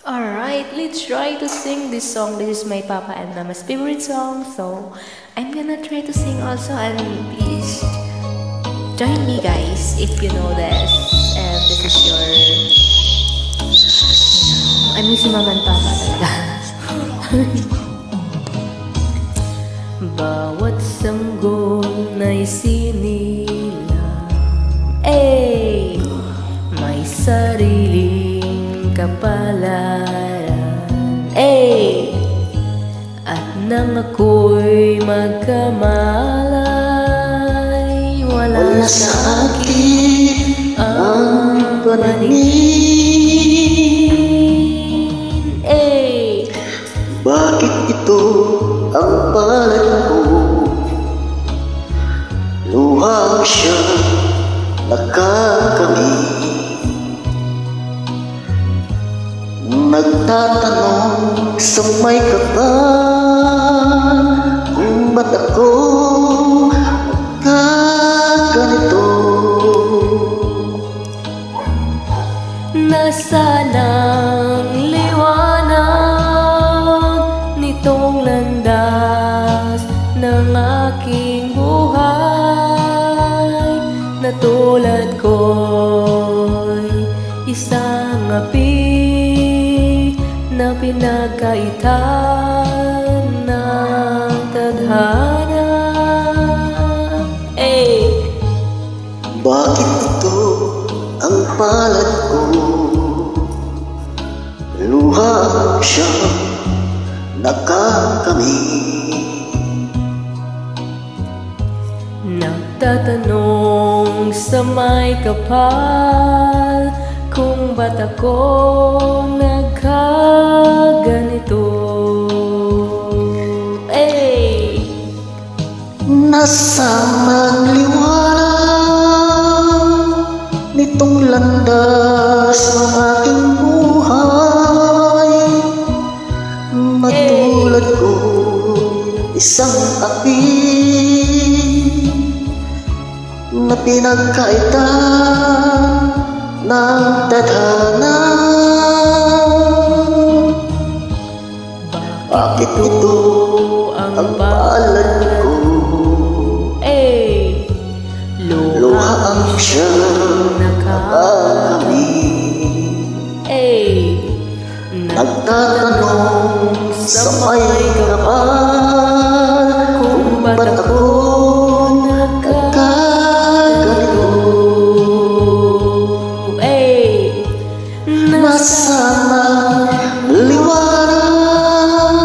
Alright, let's try to sing this song. This is my papa and mama's favorite song. So, I'm gonna try to sing also, and please join me guys if you know this. And this is your... I miss mama and papa talaga. Bawat sanggol na'y sinilang, may sariling kapalaran, at nang ako'y magkamalay, wala sa akin ang paningin. Bakit ito ang palad ko? Luhang siya nakakamit. Nagtatanong sa may kapal kung ba't ako kaganito. Nasaan ang liwanag nitong landas ng aking buhay, na tulad ko'y isang api na pinagkaitan ng tadhana. Bakit ito ang palad ko? Luha siya nakakamit. Nagtatanong sa may kapal kung ba't ako nagkaganito. Nasaan ang liwanag nitong landas ng aking buhay? Matulad ko isang api na pinagkaitan ng tadhana. Bakit ito ang palad ko? Luha ang siyang nakakamit. Nagtatanong sa may kapal kung ba't ako nagkaganito. Nasaan ang liwanag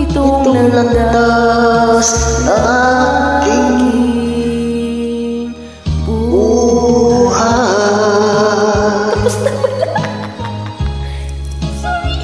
itong landas na aking buhay? Tapos na pala. Sorry.